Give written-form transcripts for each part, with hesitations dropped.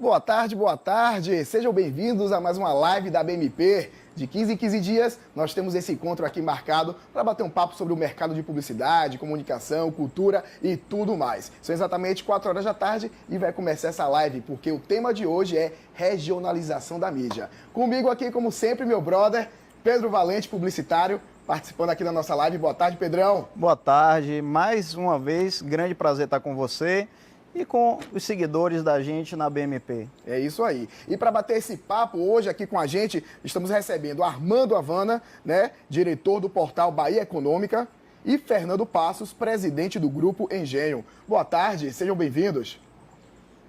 Boa tarde. Sejam bem-vindos a mais uma live da BMP. De 15 em 15 dias, nós temos esse encontro aqui marcado para bater um papo sobre o mercado de publicidade, comunicação, cultura e tudo mais. São exatamente 4 horas da tarde e vai começar essa live, porque o tema de hoje é regionalização da mídia. Comigo aqui, como sempre, meu brother, Pedro Valente, publicitário, participando aqui da nossa live. Boa tarde, Pedrão. Boa tarde. Mais uma vez, grande prazer estar com você e com os seguidores da gente na BMP. É isso aí. E para bater esse papo hoje aqui com a gente, estamos recebendo Armando Havana, né, diretor do portal Bahia Econômica, e Fernando Passos, presidente do Grupo Engenho. Boa tarde, sejam bem-vindos.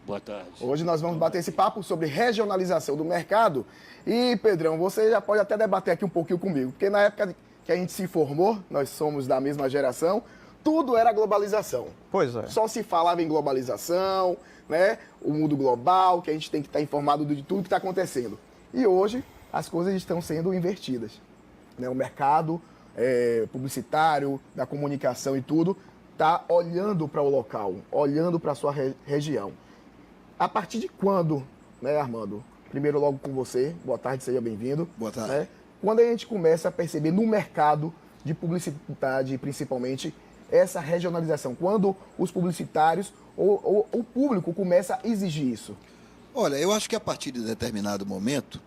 Boa tarde. Hoje nós vamos bater esse papo sobre regionalização do mercado. E, Pedrão, você já pode até debater aqui um pouquinho comigo, porque na época que a gente se formou, nós somos da mesma geração, tudo era globalização. Pois é. Só se falava em globalização, né? O mundo global, que a gente tem que estar informado de tudo que está acontecendo. E hoje as coisas estão sendo invertidas, né? O mercado publicitário, da comunicação e tudo, está olhando para o local, olhando para a sua região. A partir de quando, né, Armando? Primeiro logo com você. Boa tarde, seja bem-vindo. Boa tarde. Né? Quando a gente começa a perceber no mercado de publicidade, principalmente, essa regionalização, quando os publicitários ou o público começa a exigir isso? Olha, eu acho que a partir de determinado momento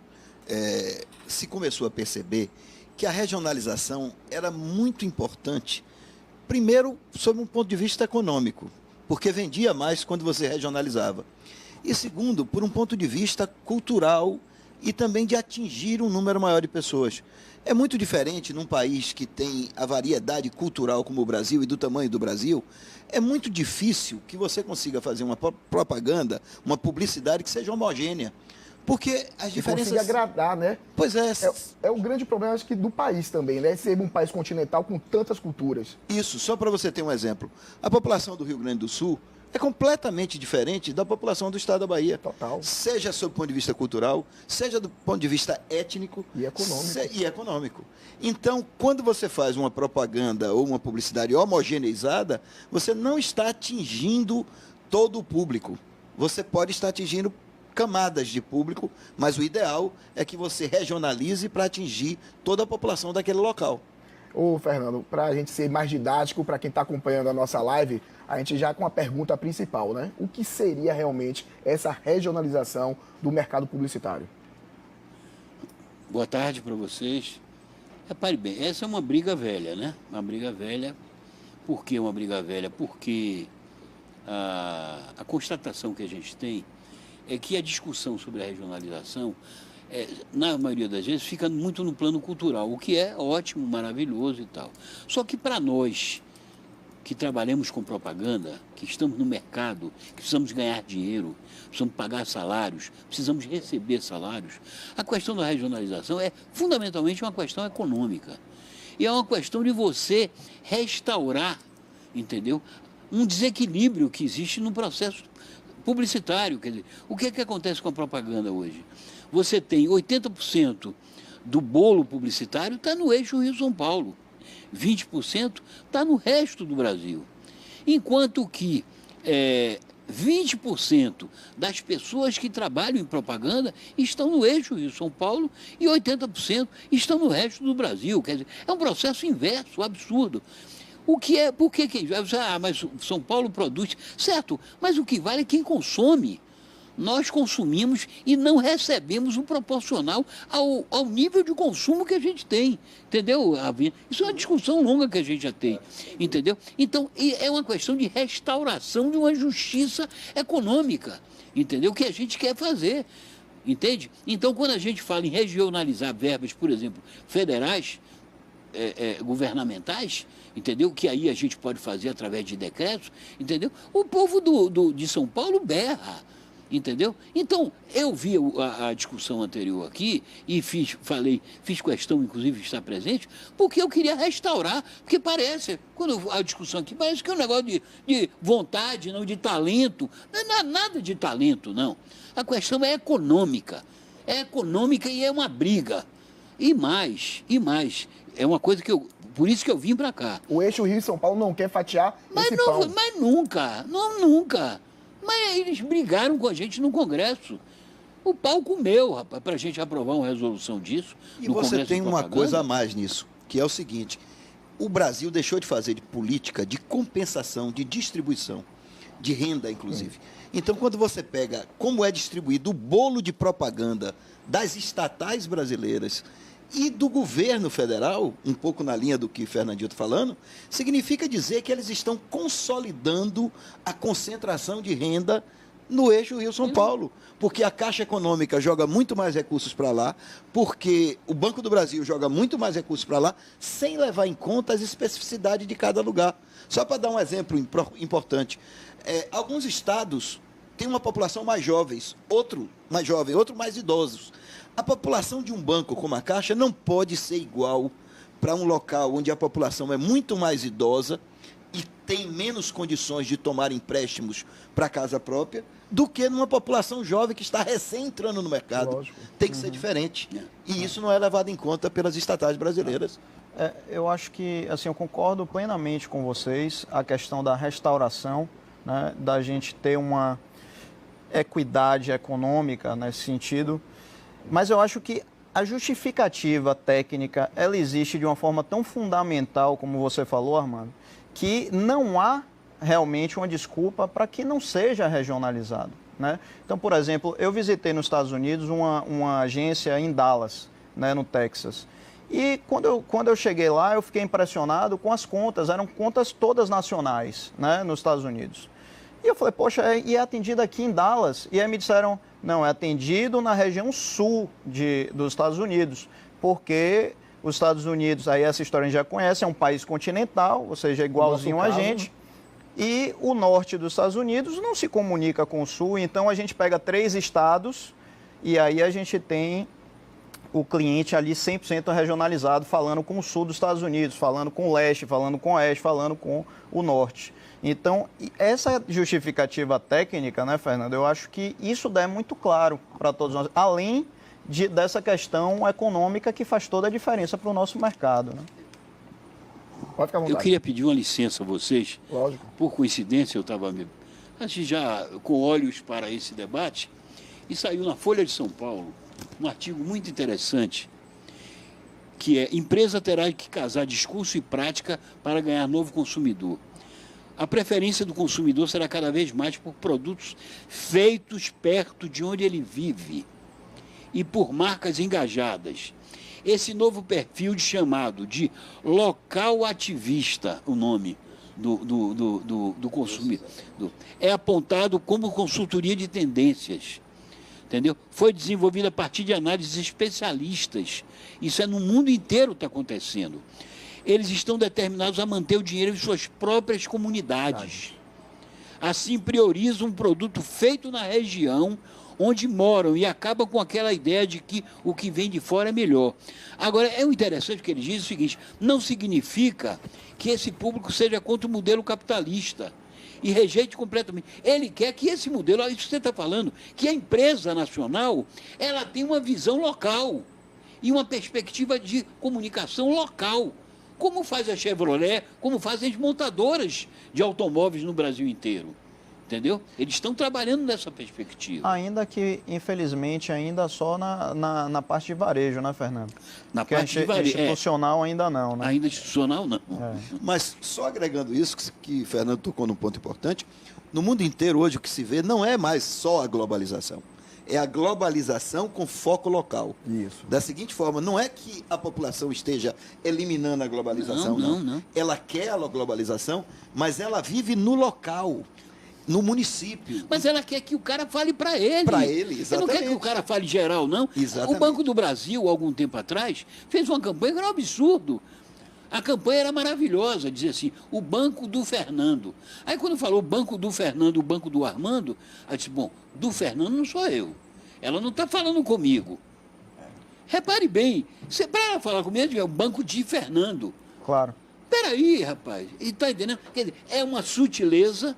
se começou a perceber que a regionalização era muito importante, primeiro, sob um ponto de vista econômico, porque vendia mais quando você regionalizava. E segundo, por um ponto de vista cultural e também de atingir um número maior de pessoas. É muito diferente num país que tem a variedade cultural como o Brasil e do tamanho do Brasil. É muito difícil que você consiga fazer uma propaganda, uma publicidade que seja homogênea. Porque as diferenças... consiga agradar, né? Pois é. É o grande problema, acho que, do país também, né? Ser um país continental com tantas culturas. Isso, só para você ter um exemplo. A população do Rio Grande do Sul é completamente diferente da população do estado da Bahia. Total. Seja sob o ponto de vista cultural, seja do ponto de vista étnico e econômico. Então, quando você faz uma propaganda ou uma publicidade homogeneizada, você não está atingindo todo o público. Você pode estar atingindo camadas de público, mas o ideal é que você regionalize para atingir toda a população daquele local. Ô, Fernando, para a gente ser mais didático, para quem está acompanhando a nossa live, a gente já com a pergunta principal, né? O que seria realmente essa regionalização do mercado publicitário? Boa tarde para vocês. Repare bem, essa é uma briga velha, né? Uma briga velha. Por que uma briga velha? Porque a constatação que a gente tem é que a discussão sobre a regionalização, na maioria das vezes, fica muito no plano cultural, o que é ótimo, maravilhoso e tal. Só que para nós que trabalhamos com propaganda, que estamos no mercado, que precisamos ganhar dinheiro, precisamos pagar salários, precisamos receber salários, a questão da regionalização é fundamentalmente uma questão econômica. E é uma questão de você restaurar, entendeu? Um desequilíbrio que existe no processo publicitário. Quer dizer, o que é que acontece com a propaganda hoje? Você tem 80% do bolo publicitário está no eixo Rio-São Paulo. 20% está no resto do Brasil. Enquanto que 20% das pessoas que trabalham em propaganda estão no eixo Rio-São Paulo e 80% estão no resto do Brasil. Quer dizer, é um processo inverso, absurdo. O que é, por que mas São Paulo produz, certo, mas o que vale é quem consome. Nós consumimos e não recebemos o proporcional ao nível de consumo que a gente tem, entendeu? Isso é uma discussão longa que a gente já tem, entendeu? Então, é uma questão de restauração de uma justiça econômica, entendeu? Que a gente quer fazer, entende? Então, quando a gente fala em regionalizar verbas, por exemplo, federais, governamentais, entendeu? Que aí a gente pode fazer através de decretos, entendeu? O povo de São Paulo berra, entendeu? Então, eu vi a discussão anterior aqui e fiz questão, inclusive, de estar presente, porque eu queria restaurar, porque parece, quando a discussão aqui, parece que é um negócio de vontade, não de talento. Não é nada de talento, não. A questão é econômica. É econômica e é uma briga. E mais, é uma coisa que por isso que eu vim para cá. O eixo Rio e São Paulo não quer fatiar esse pão. Mas nunca. Mas eles brigaram com a gente no Congresso. O pau comeu, rapaz, para a gente aprovar uma resolução disso. E no você Congresso tem de uma Propaganda. coisa a mais nisso, que é o seguinte: o Brasil deixou de fazer de política de compensação, de distribuição, de renda, inclusive. Então, quando você pega como é distribuído o bolo de propaganda das estatais brasileiras e do governo federal, um pouco na linha do que Fernandinho está falando, significa dizer que eles estão consolidando a concentração de renda no eixo Rio-São Paulo, porque a Caixa Econômica joga muito mais recursos para lá, porque o Banco do Brasil joga muito mais recursos para lá, sem levar em conta as especificidades de cada lugar. Só para dar um exemplo importante, alguns estados têm uma população mais jovens, outro mais jovem, outro mais idosos. A população de um banco como a Caixa não pode ser igual para um local onde a população é muito mais idosa e tem menos condições de tomar empréstimos para casa própria do que numa população jovem que está recém entrando no mercado. Lógico. Tem que ser diferente. E isso não é levado em conta pelas estatais brasileiras. Eu acho que, assim, eu concordo plenamente com vocês, a questão da restauração, né, da gente ter uma equidade econômica nesse sentido, mas eu acho que a justificativa técnica, ela existe de uma forma tão fundamental, como você falou, Armando, que não há realmente uma desculpa para que não seja regionalizado, né? Então, por exemplo, eu visitei nos Estados Unidos uma agência em Dallas, né, no Texas. E quando eu cheguei lá, eu fiquei impressionado com as contas, eram contas todas nacionais, né, nos Estados Unidos. E eu falei, poxa, e é atendido aqui em Dallas? E aí me disseram, não, é atendido na região sul dos Estados Unidos, porque os Estados Unidos, aí essa história a gente já conhece, é um país continental, ou seja, igualzinho a gente. E o norte dos Estados Unidos não se comunica com o sul, então a gente pega 3 estados e aí a gente tem o cliente ali 100% regionalizado, falando com o sul dos Estados Unidos, falando com o leste, falando com o oeste, falando com o norte. Então, essa justificativa técnica, né, Fernando, eu acho que isso é muito claro para todos nós, além dessa questão econômica que faz toda a diferença para o nosso mercado, né? Pode ficar à vontade. Eu queria pedir uma licença a vocês. Lógico. Por coincidência, eu estava já com olhos para esse debate e saiu na Folha de São Paulo um artigo muito interessante que é: empresa terá que casar discurso e prática para ganhar novo consumidor. A preferência do consumidor será cada vez mais por produtos feitos perto de onde ele vive e por marcas engajadas. Esse novo perfil chamado de local ativista, o nome do consumidor, é apontado como consultoria de tendências. Entendeu? Foi desenvolvido a partir de análises especialistas. Isso no mundo inteiro está acontecendo. Eles estão determinados a manter o dinheiro em suas próprias comunidades. Assim, priorizam um produto feito na região onde moram e acaba com aquela ideia de que o que vem de fora é melhor. Agora, é interessante que ele diz o seguinte: não significa que esse público seja contra o modelo capitalista e rejeite completamente. Ele quer que esse modelo, isso que você está falando, que a empresa nacional, ela tem uma visão local e uma perspectiva de comunicação local, como faz a Chevrolet, como fazem as montadoras de automóveis no Brasil inteiro. Entendeu? Eles estão trabalhando nessa perspectiva. Ainda que, infelizmente, ainda só na parte de varejo, né, Fernando? Na Porque parte de varejo, institucional ainda não, né? ainda institucional não. Mas só agregando isso, que Fernando tocou num ponto importante, no mundo inteiro hoje o que se vê não é mais só a globalização. É a globalização com foco local. Isso. Da seguinte forma, não é que a população esteja eliminando a globalização, Não. Ela quer a globalização, mas ela vive no local, no município. Mas ela quer que o cara fale para ele. Para ele, exatamente. Ela não quer que o cara fale geral, não. Exatamente. O Banco do Brasil, algum tempo atrás, fez uma campanha que era um absurdo. A campanha era maravilhosa, dizia assim, o Banco do Fernando. Aí quando falou Banco do Fernando, o Banco do Armando, aí disse, bom, do Fernando não sou eu. Ela não está falando comigo. Repare bem, para ela falar comigo, é o Banco de Fernando. Claro. Peraí, rapaz, está entendendo? Quer dizer, é uma sutileza,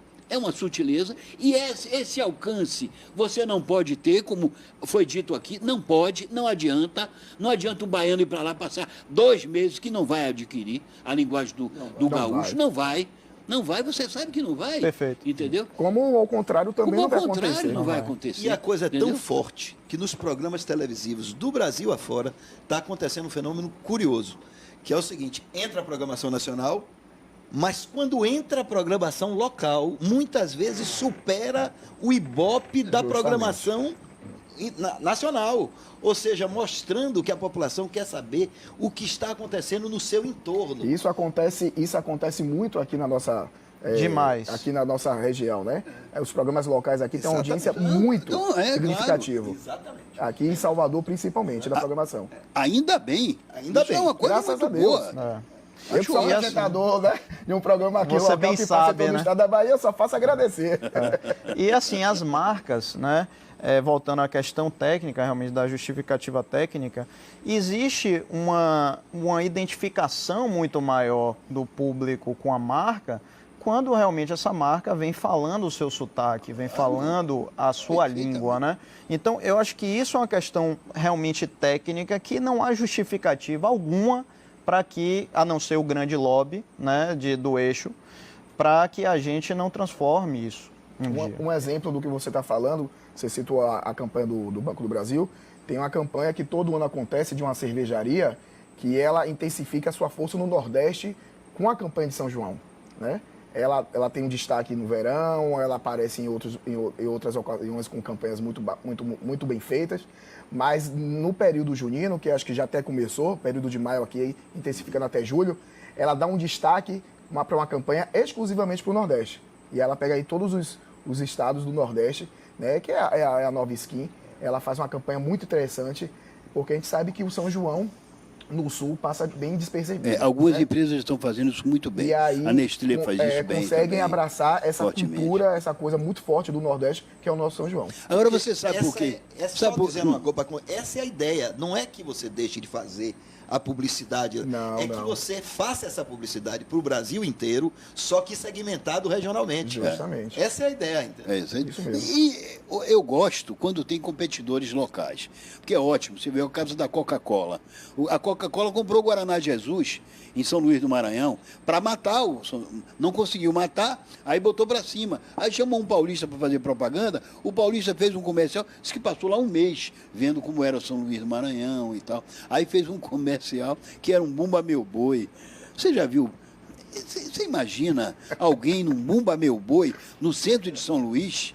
e esse alcance você não pode ter, como foi dito aqui, não pode, não adianta um baiano ir para lá passar 2 meses que não vai adquirir a linguagem do gaúcho, não vai, Não vai, você sabe que não vai. Perfeito. Entendeu? Como ao contrário também Como não ao vai contrário acontecer. não vai acontecer. E a coisa é entendeu? tão forte que nos programas televisivos do Brasil afora está acontecendo um fenômeno curioso, que é o seguinte: entra a programação nacional, mas quando entra a programação local, muitas vezes supera o Ibope da Justamente. programação nacional. Ou seja, mostrando que a população quer saber o que está acontecendo no seu entorno. Isso acontece muito aqui na nossa Demais. aqui na nossa região, né? Os programas locais aqui têm uma audiência Exatamente. muito Não, é, significativa. Exatamente. Aqui em Salvador, principalmente, da programação. Ainda bem. Ainda Isso bem. é uma coisa Graças muito a Deus. boa. Eu Acho sou ótimo. apresentador, né, de um programa aqui Você local bem que sabe, passa todo né? o estado da Bahia, eu só faço agradecer. E assim, as marcas, né? Voltando à questão técnica, realmente da justificativa técnica, existe uma identificação muito maior do público com a marca quando realmente essa marca vem falando o seu sotaque, vem falando a sua língua, né? Então, eu acho que isso é uma questão realmente técnica que não há justificativa alguma para que, a não ser o grande lobby, né, do eixo, para que a gente não transforme isso dia. Um exemplo do que você está falando, você citou a campanha do Banco do Brasil, tem uma campanha que todo ano acontece de uma cervejaria que ela intensifica a sua força no Nordeste com a campanha de São João, né? Ela tem um destaque no verão, ela aparece em outras ocasiões com campanhas muito bem feitas, mas no período junino, que acho que já até começou, período de maio aqui, intensificando até julho, ela dá um destaque para uma campanha exclusivamente para o Nordeste. E ela pega aí todos os estados do Nordeste, né, que é a Nova Skin. Ela faz uma campanha muito interessante, porque a gente sabe que o São João, no Sul, passa bem despercebido. Algumas né? empresas estão fazendo isso muito bem. E aí, A Nestlé faz isso bem. conseguem também, abraçar essa fortemente. cultura, essa coisa muito forte do Nordeste, que é o nosso São João. Agora você sabe por quê? Só dizendo uma coisa, essa é a ideia. Não é que você deixe de fazer a publicidade. Não, que não. você faça essa publicidade para o Brasil inteiro, só que segmentado regionalmente. Justamente. Essa é a ideia. Entendeu? É isso aí. Isso mesmo. E eu gosto quando tem competidores locais. Porque é ótimo. Você vê o caso da Coca-Cola. A Coca-Cola comprou o Guaraná Jesus em São Luís do Maranhão para matar. Não conseguiu matar, aí botou para cima. Aí chamou um paulista para fazer propaganda. O paulista fez um comercial, disse que passou lá um mês vendo como era São Luís do Maranhão e tal. Aí fez um comercial que era um Bumba Meu Boi. Você já viu? Você imagina alguém num Bumba Meu Boi no centro de São Luís?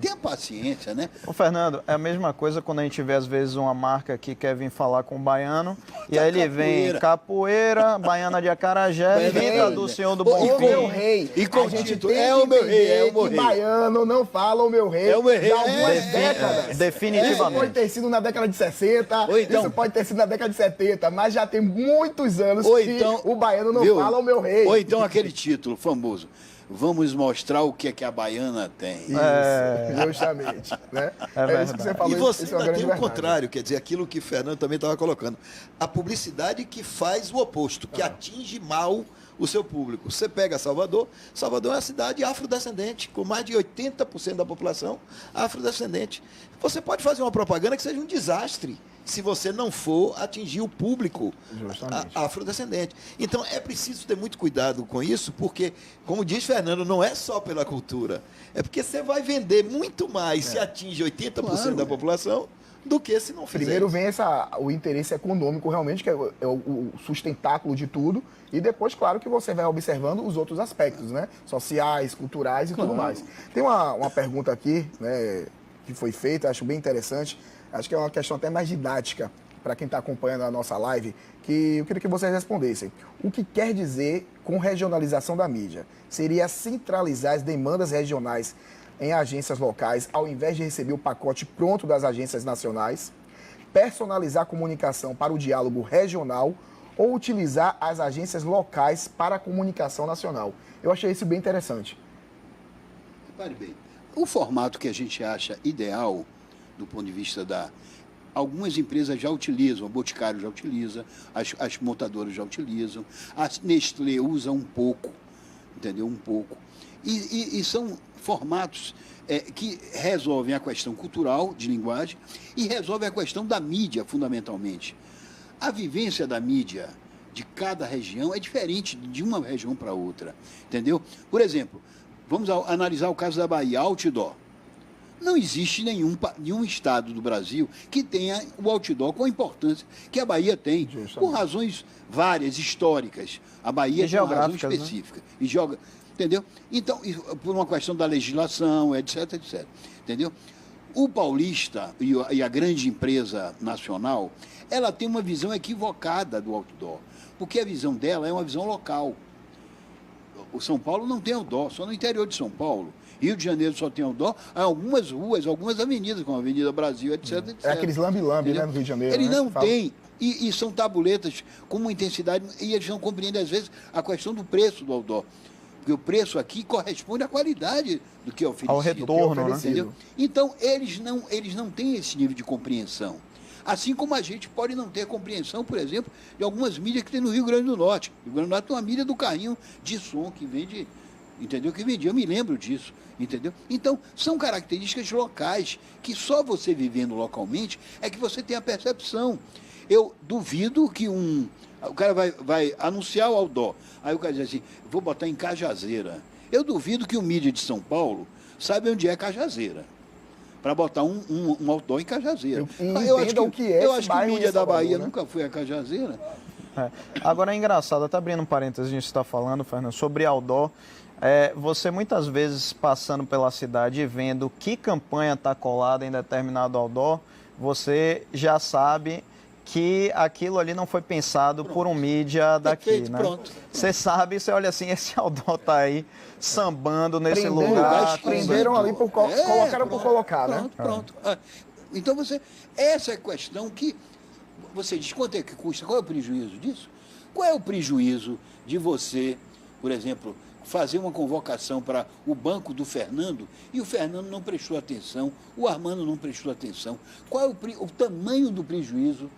Tenha paciência, né? Ô, Fernando, é a mesma coisa quando a gente vê, às vezes, uma marca que quer vir falar com o baiano, e aí ele vem capoeira, baiana de acarajé, vinda do Senhor do Bom O meu Fim. rei. E com a gente título, tem é que o meu rei, é o entender meu que rei. baiano não fala o meu rei. É o meu rei, Já há algumas é. décadas. Definitivamente. Isso pode ter sido na década de 60, Ou então- isso pode ter sido na década de 70, mas já tem muitos anos Ou que então, o baiano não viu? fala o meu rei. Ou então aquele título famoso. Vamos mostrar o que é que a baiana tem. Isso, justamente. Né? É isso que você falou. E você isso é uma ainda grande tem o verdade. contrário, quer dizer, aquilo que o Fernando também estava colocando. A publicidade que faz o oposto, que atinge mal o seu público. Você pega Salvador, Salvador é uma cidade afrodescendente, com mais de 80% da população afrodescendente. Você pode fazer uma propaganda que seja um desastre, se você não for atingir o público Justamente. afrodescendente. Então, é preciso ter muito cuidado com isso, porque, como diz Fernando, não é só pela cultura. É porque você vai vender muito mais se atinge 80% da população do que se não fizer. Primeiro isso. vem o interesse econômico, realmente, que é o sustentáculo de tudo. E depois, claro, que você vai observando os outros aspectos, né? Sociais, culturais e tudo mais. Tem uma pergunta aqui, né, que foi feita, acho bem interessante. Acho que é uma questão até mais didática para quem está acompanhando a nossa live, que eu queria que vocês respondessem. O que quer dizer com regionalização da mídia? Seria centralizar as demandas regionais em agências locais, ao invés de receber o pacote pronto das agências nacionais, personalizar a comunicação para o diálogo regional ou utilizar as agências locais para a comunicação nacional? Eu achei isso bem interessante. Repare bem, o formato que a gente acha ideal, do ponto de vista algumas empresas já utilizam, o Boticário já utiliza, as montadoras já utilizam, a Nestlé usa um pouco, entendeu? Um pouco. E são formatos que resolvem a questão cultural, de linguagem, e resolvem a questão da mídia, fundamentalmente. A vivência da mídia de cada região é diferente de uma região para outra, entendeu? Por exemplo, vamos analisar o caso da Bahia, outdoor. Não existe nenhum estado do Brasil que tenha o outdoor com a importância que a Bahia tem, por razões várias, históricas. A Bahia tem uma razão específica. Né? Entendeu? Então, por uma questão da legislação, etc, etc. Entendeu? O paulista e a grande empresa nacional, ela tem uma visão equivocada do outdoor, porque a visão dela é uma visão local. O São Paulo não tem outdoor, só no interior de São Paulo. Rio de Janeiro só tem outdoor, há algumas ruas, algumas avenidas, como a Avenida Brasil, etc, etc. É aqueles lambe-lambe, né, no Rio de Janeiro. Ele né, não tem, e são tabuletas com uma intensidade, e eles não compreendem, às vezes, a questão do preço do outdoor. Porque o preço aqui corresponde à qualidade do que é oferecido. Ao retorno, né? Entendeu? Então, eles não têm esse nível de compreensão. Assim como a gente pode não ter compreensão, por exemplo, de algumas mídias que tem no Rio Grande do Norte. O Rio Grande do Norte tem uma mídia do carrinho de som que vende, entendeu? Que vendia, eu me lembro disso, entendeu? Então, são características locais que só você vivendo localmente é que você tem a percepção. Eu duvido que o cara vai anunciar o outdoor. Aí o cara diz assim, vou botar em Cajazeira. Eu duvido que o mídia de São Paulo saiba onde é Cajazeira, para botar um outdoor em Cajazeira. Eu acho que o mídia da Bahia, né, nunca foi a Cajazeira. Agora é engraçado, até abrindo um parênteses, a gente está falando, Fernando, sobre outdoor. Você muitas vezes passando pela cidade e vendo que campanha está colada em determinado outdoor, você já sabe que aquilo ali não foi pensado por um mídia daqui, Perfeito, né? Pronto. Você sabe, você olha assim, esse outdoor tá aí sambando nesse lugar. Prenderam ali, colocaram por colocar, né? Pronto. Então essa é a questão que você diz, quanto é que custa, qual é o prejuízo disso? Qual é o prejuízo de você, por exemplo, fazer uma convocação para o banco do Fernando e o Fernando não prestou atenção, o Armando não prestou atenção? Qual é o tamanho do prejuízo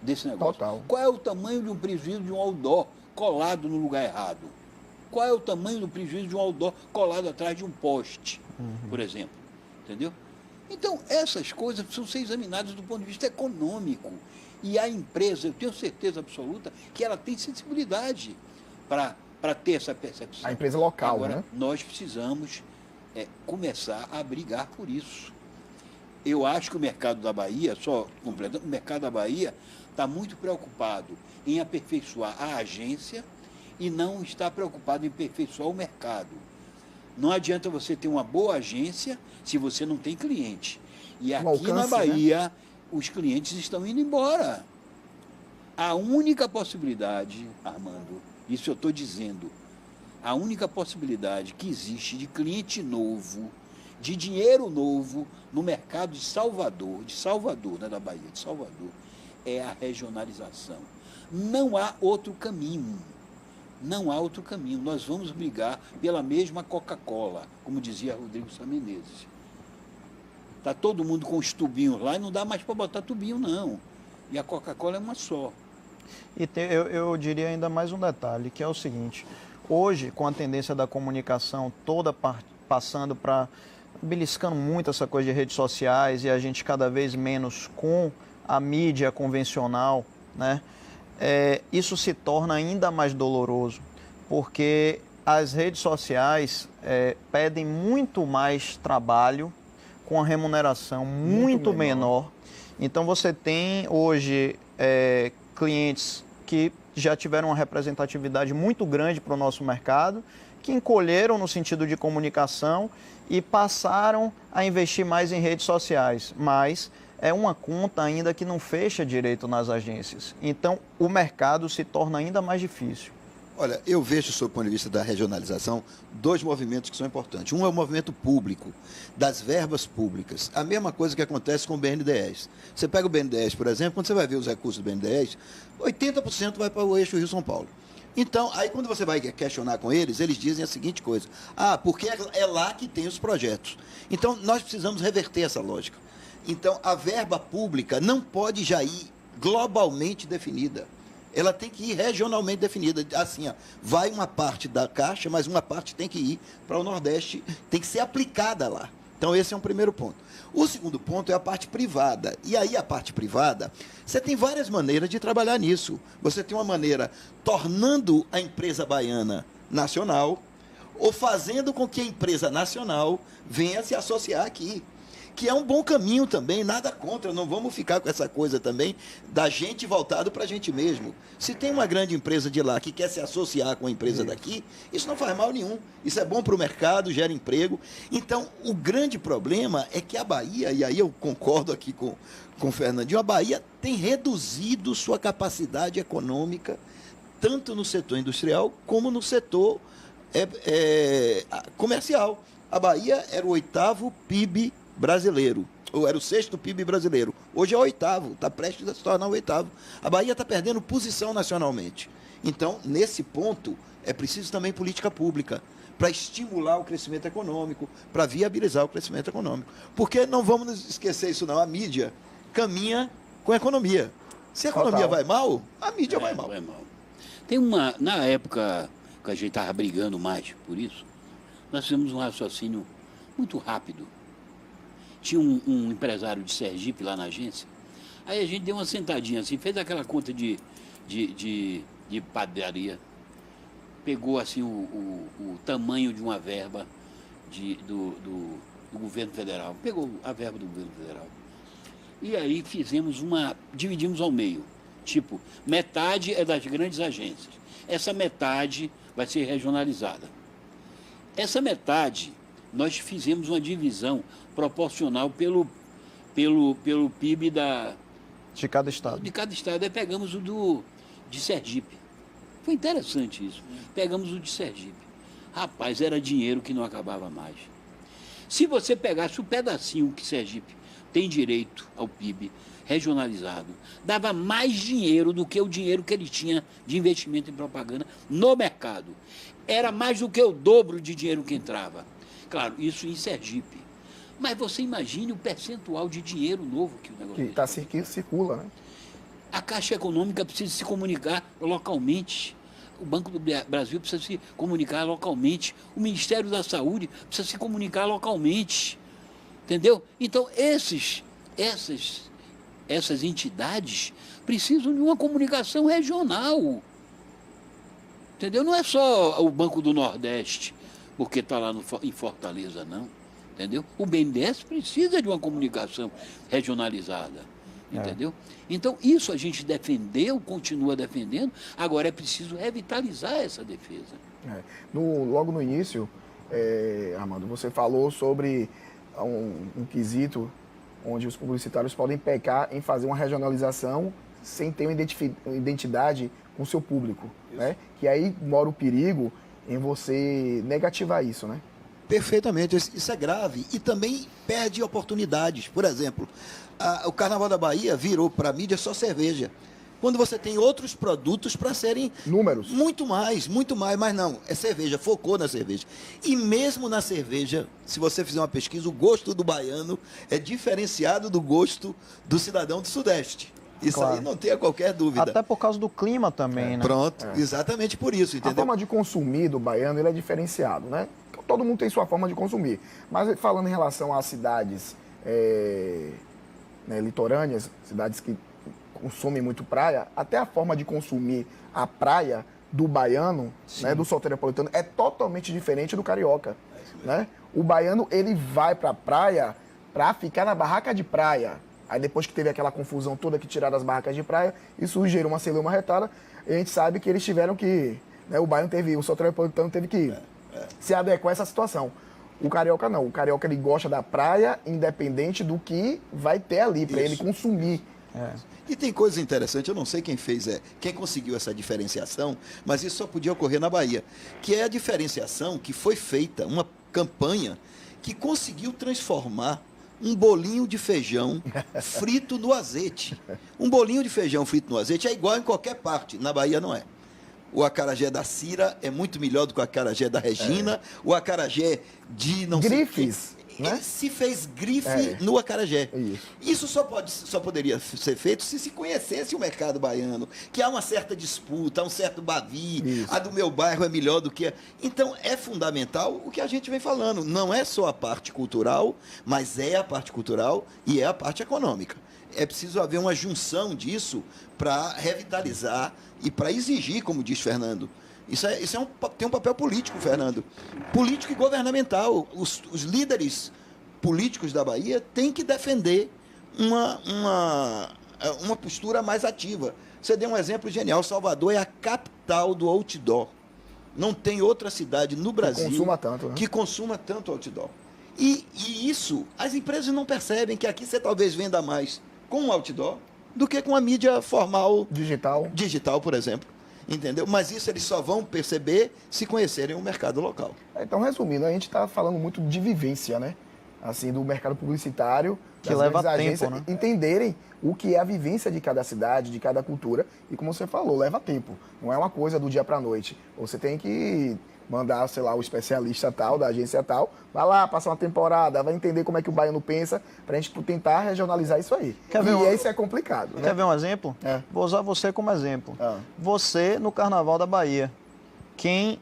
desse negócio? Total. Qual é o tamanho de um prejuízo de um outdoor colado no lugar errado? Qual é o tamanho do prejuízo de um outdoor colado atrás de um poste, por exemplo? Entendeu? Então, essas coisas precisam ser examinadas do ponto de vista econômico. E a empresa, eu tenho certeza absoluta que ela tem sensibilidade para ter essa percepção. A empresa local, agora, né? Nós precisamos começar a brigar por isso. Eu acho que o mercado da Bahia, só completando, o mercado da Bahia está muito preocupado em aperfeiçoar a agência e não está preocupado em aperfeiçoar o mercado. Não adianta você ter uma boa agência se você não tem cliente. E aqui na Bahia, os clientes estão indo embora. A única possibilidade, Armando, isso eu estou dizendo, a única possibilidade que existe de cliente novo, de dinheiro novo no mercado de Salvador, né, da Bahia, de Salvador, é a regionalização. Não há outro caminho. Não há outro caminho. Nós vamos brigar pela mesma Coca-Cola, como dizia Rodrigo Sá Menezes. Está todo mundo com os tubinhos lá e não dá mais para botar tubinho, não. E a Coca-Cola é uma só. E eu diria ainda mais um detalhe, que é o seguinte. Hoje, com a tendência da comunicação toda passando para... beliscando muito essa coisa de redes sociais e a gente cada vez menos com a mídia convencional, né? Isso se torna ainda mais doloroso, porque as redes sociais pedem muito mais trabalho com a remuneração muito menor. Então você tem hoje clientes que já tiveram uma representatividade muito grande para o nosso mercado, que encolheram no sentido de comunicação e passaram a investir mais em redes sociais, mas é uma conta ainda que não fecha direito nas agências. Então, o mercado se torna ainda mais difícil. Olha, eu vejo, sob o ponto de vista da regionalização, dois movimentos que são importantes. Um é o movimento público, das verbas públicas. A mesma coisa que acontece com o BNDES. Você pega o BNDES, por exemplo, quando você vai ver os recursos do BNDES, 80% vai para o eixo Rio-São Paulo. Então, aí quando você vai questionar com eles, eles dizem a seguinte coisa: porque é lá que tem os projetos. Então, nós precisamos reverter essa lógica. Então, a verba pública não pode já ir globalmente definida. Ela tem que ir regionalmente definida. Assim, vai uma parte da Caixa, mas uma parte tem que ir para o Nordeste, tem que ser aplicada lá. Então, esse é um primeiro ponto. O segundo ponto é a parte privada. E aí, a parte privada, você tem várias maneiras de trabalhar nisso. Você tem uma maneira tornando a empresa baiana nacional ou fazendo com que a empresa nacional venha se associar aqui. Que é um bom caminho também, nada contra, não vamos ficar com essa coisa também da gente voltado para a gente mesmo. Se tem uma grande empresa de lá que quer se associar com a empresa daqui, isso não faz mal nenhum. Isso é bom para o mercado, gera emprego. Então, o grande problema é que a Bahia, e aí eu concordo aqui com o Fernandinho, a Bahia tem reduzido sua capacidade econômica, tanto no setor industrial como no setor comercial. A Bahia era o 8º PIB brasileiro, ou era o 6º PIB brasileiro. Hoje é o 8º, está prestes a se tornar o 8º. A Bahia está perdendo posição nacionalmente. Então, nesse ponto, é preciso também política pública para estimular o crescimento econômico, para viabilizar o crescimento econômico. Porque não vamos esquecer isso não, a mídia caminha com a economia. Se a economia vai mal, a mídia vai mal. Tem na época que a gente estava brigando mais por isso, nós fizemos um raciocínio muito rápido. Tinha um empresário de Sergipe lá na agência, aí a gente deu uma sentadinha assim, fez aquela conta de padaria, pegou assim o tamanho de uma verba do governo federal, pegou a verba do governo federal. E aí dividimos ao meio, tipo, metade é das grandes agências, essa metade vai ser regionalizada. Essa metade, nós fizemos uma divisão proporcional pelo PIB de cada estado. De cada estado. Aí pegamos o de Sergipe. Foi interessante isso. Pegamos o de Sergipe. Rapaz, era dinheiro que não acabava mais. Se você pegasse o pedacinho que Sergipe tem direito ao PIB regionalizado, dava mais dinheiro do que o dinheiro que ele tinha de investimento em propaganda no mercado. Era mais do que o dobro de dinheiro que entrava. Claro, isso em Sergipe. Mas você imagine o percentual de dinheiro novo que o negócio que circula, né? A Caixa Econômica precisa se comunicar localmente. O Banco do Brasil precisa se comunicar localmente. O Ministério da Saúde precisa se comunicar localmente. Entendeu? Então, essas entidades precisam de uma comunicação regional. Entendeu? Não é só o Banco do Nordeste, porque está lá em Fortaleza, não. Entendeu? O BNDES precisa de uma comunicação regionalizada. Entendeu? Então, isso a gente defendeu, continua defendendo, agora é preciso revitalizar essa defesa. Logo no início, Armando, você falou sobre um quesito onde os publicitários podem pecar em fazer uma regionalização sem ter uma identidade com o seu público, né? Que aí mora o perigo em você negativar isso, né? Perfeitamente, isso é grave e também perde oportunidades. Por exemplo, o Carnaval da Bahia virou para a mídia só cerveja, quando você tem outros produtos para serem... Números. Muito mais, mas não, é cerveja, focou na cerveja. E mesmo na cerveja, se você fizer uma pesquisa, o gosto do baiano é diferenciado do gosto do cidadão do Sudeste. Isso claro. Aí não tenha qualquer dúvida. Até por causa do clima também, né? Pronto, exatamente por isso, entendeu? A forma de consumir do baiano, ele é diferenciado, né? Todo mundo tem sua forma de consumir. Mas falando em relação às cidades litorâneas, cidades que consomem muito praia, até a forma de consumir a praia do baiano, né, do soteropolitano, é totalmente diferente do carioca. Né? O baiano, ele vai pra praia pra ficar na barraca de praia. Aí depois que teve aquela confusão toda que tiraram as barracas de praia, isso gerou uma celeuma retada, e a gente sabe que eles tiveram que... Né, o soteropolitano teve que se adequar a essa situação. O carioca não. O carioca, ele gosta da praia, independente do que vai ter ali, para ele consumir. E tem coisa interessante, eu não sei quem quem conseguiu essa diferenciação, mas isso só podia ocorrer na Bahia, que é a diferenciação que foi feita, uma campanha que conseguiu transformar um bolinho de feijão frito no azeite. Um bolinho de feijão frito no azeite é igual em qualquer parte, na Bahia não é. O acarajé da Cira é muito melhor do que o acarajé da Regina, o acarajé de não Grifes. né? Se fez grife no acarajé. Isso. Só poderia ser feito se conhecesse o mercado baiano, que há uma certa disputa, há um certo bavi, a do meu bairro é melhor do que a... Então, é fundamental o que a gente vem falando. Não é só a parte cultural, mas é a parte cultural e é a parte econômica. É preciso haver uma junção disso para revitalizar e para exigir, como diz Fernando. Tem um papel político, Fernando. Político e governamental. Os líderes políticos da Bahia têm que defender uma postura mais ativa. Você deu um exemplo genial. Salvador é a capital do outdoor. Não tem outra cidade no Brasil que consuma tanto outdoor. E isso, as empresas não percebem que aqui você talvez venda mais com o outdoor do que com a mídia formal. Digital, por exemplo. Entendeu? Mas isso eles só vão perceber se conhecerem o mercado local. Então, resumindo, a gente está falando muito de vivência, né? Assim, do mercado publicitário, que leva tempo, né? Entenderem o que é a vivência de cada cidade, de cada cultura. E como você falou, leva tempo. Não é uma coisa do dia para a noite. Você tem que mandar, sei lá, o especialista tal, da agência tal, vai lá, passar uma temporada, vai entender como é que o baiano pensa, para a gente tentar regionalizar isso aí. Isso é complicado. Quer ver um exemplo? Vou usar você como exemplo. Você no Carnaval da Bahia. Quem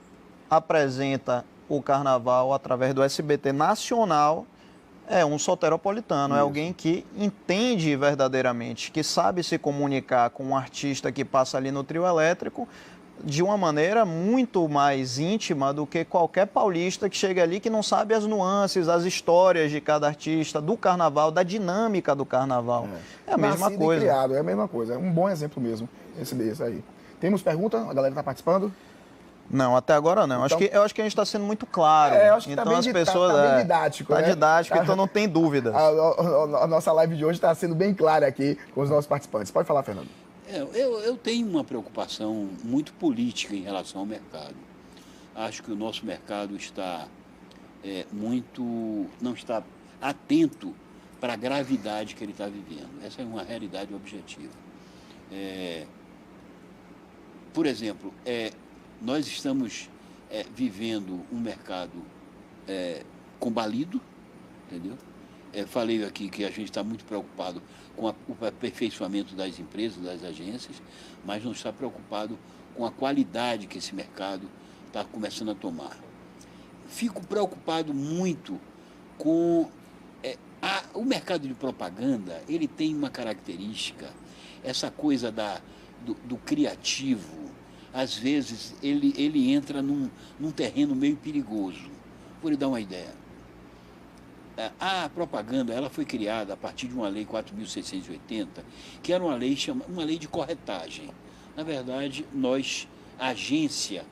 apresenta o Carnaval através do SBT Nacional é um soteropolitano, é alguém que entende verdadeiramente, que sabe se comunicar com um artista que passa ali no trio elétrico, de uma maneira muito mais íntima do que qualquer paulista que chega ali que não sabe as nuances, as histórias de cada artista, do carnaval, da dinâmica do carnaval. É a mesma coisa. Criado, é a mesma coisa. É um bom exemplo mesmo, esse aí. Temos pergunta? A galera está participando? Não, até agora não. Então, eu acho que a gente está sendo muito claro. Eu acho que então tá as pessoas tá bem didático. Está didático, então não tem dúvidas. A nossa live de hoje está sendo bem clara aqui com os nossos participantes. Pode falar, Fernando. Eu tenho uma preocupação muito política em relação ao mercado. Acho que o nosso mercado está não está atento para a gravidade que ele está vivendo. Essa é uma realidade objetiva. Por exemplo, nós estamos vivendo um mercado combalido, entendeu? Falei aqui que a gente está muito preocupado com o aperfeiçoamento das empresas, das agências, mas não está preocupado com a qualidade que esse mercado está começando a tomar. Fico preocupado muito com... o mercado de propaganda, ele tem uma característica, essa coisa do criativo, às vezes ele entra num terreno meio perigoso. Vou lhe dar uma ideia. A propaganda ela foi criada a partir de uma lei 4.680, que era uma lei de corretagem. Na verdade, nós, agência,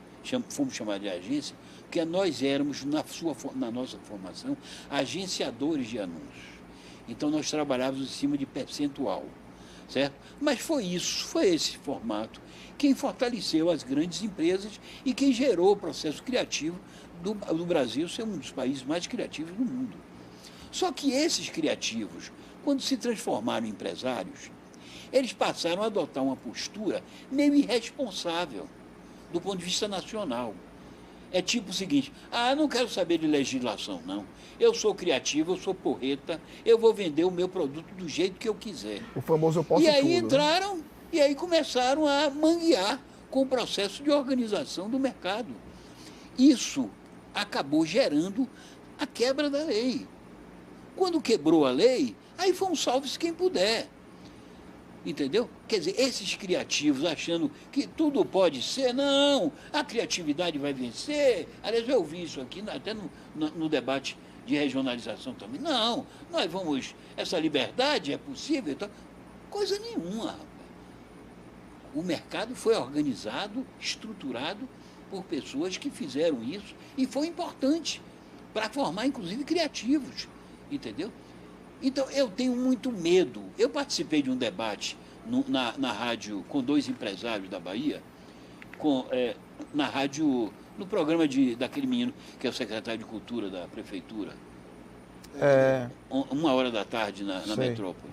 fomos chamados de agência, porque nós éramos, na nossa formação, agenciadores de anúncios. Então, nós trabalhávamos em cima de percentual, certo? Mas foi esse formato quem fortaleceu as grandes empresas e quem gerou o processo criativo do Brasil ser um dos países mais criativos do mundo. Só que esses criativos, quando se transformaram em empresários, eles passaram a adotar uma postura meio irresponsável do ponto de vista nacional. É tipo o seguinte: não quero saber de legislação, não. Eu sou criativo, eu sou porreta, eu vou vender o meu produto do jeito que eu quiser. O famoso eu posso tudo. E aí entraram, e aí começaram a manguear com o processo de organização do mercado. Isso acabou gerando a quebra da lei. Quando quebrou a lei, aí foi um salve-se quem puder. Entendeu? Quer dizer, esses criativos achando que tudo pode ser, não, a criatividade vai vencer. Aliás, eu ouvi isso aqui até no debate de regionalização também. Não, essa liberdade é possível. Então, coisa nenhuma, rapaz. O mercado foi organizado, estruturado por pessoas que fizeram isso e foi importante para formar, inclusive, criativos. Entendeu? Então, eu tenho muito medo. Eu participei de um debate na rádio com dois empresários da Bahia, na rádio, no programa daquele menino que é o secretário de Cultura da Prefeitura. 1h da tarde na metrópole.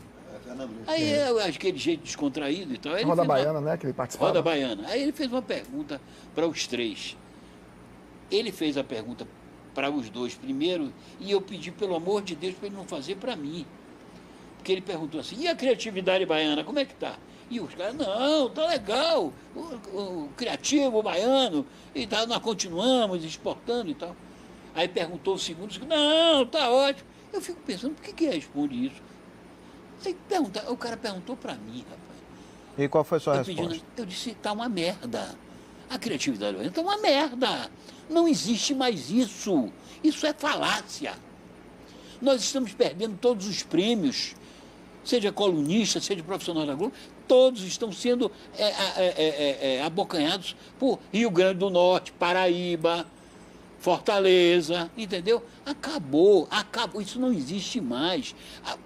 Aí, aquele jeito descontraído e tal. Roda Baiana, né? Que ele participava. Roda Baiana. Aí ele fez uma pergunta para os três. Ele fez a pergunta para os dois primeiro, e eu pedi, pelo amor de Deus, para ele não fazer para mim. Porque ele perguntou assim, e a criatividade baiana, como é que tá? E os caras, não, tá legal, o criativo baiano, e tal, nós continuamos exportando e tal. Aí perguntou o segundo, não, tá ótimo. Eu fico pensando, por que responde isso? Aí o cara perguntou para mim, rapaz. E qual foi a sua resposta? Eu disse, tá uma merda. A criatividade baiana tá uma merda. Não existe mais isso. Isso é falácia. Nós estamos perdendo todos os prêmios, seja colunista, seja profissional da Globo, todos estão sendo abocanhados por Rio Grande do Norte, Paraíba, Fortaleza, entendeu? Acabou, isso não existe mais.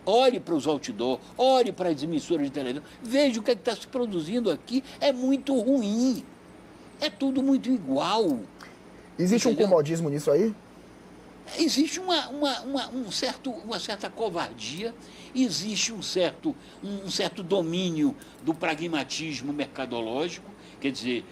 Olhe para os outdoor, olhe para as emissoras de televisão, veja o que está se produzindo aqui, é muito ruim, é tudo muito igual. Existe um comodismo nisso aí? Existe uma certa covardia, existe um certo domínio do pragmatismo mercadológico, quer dizer,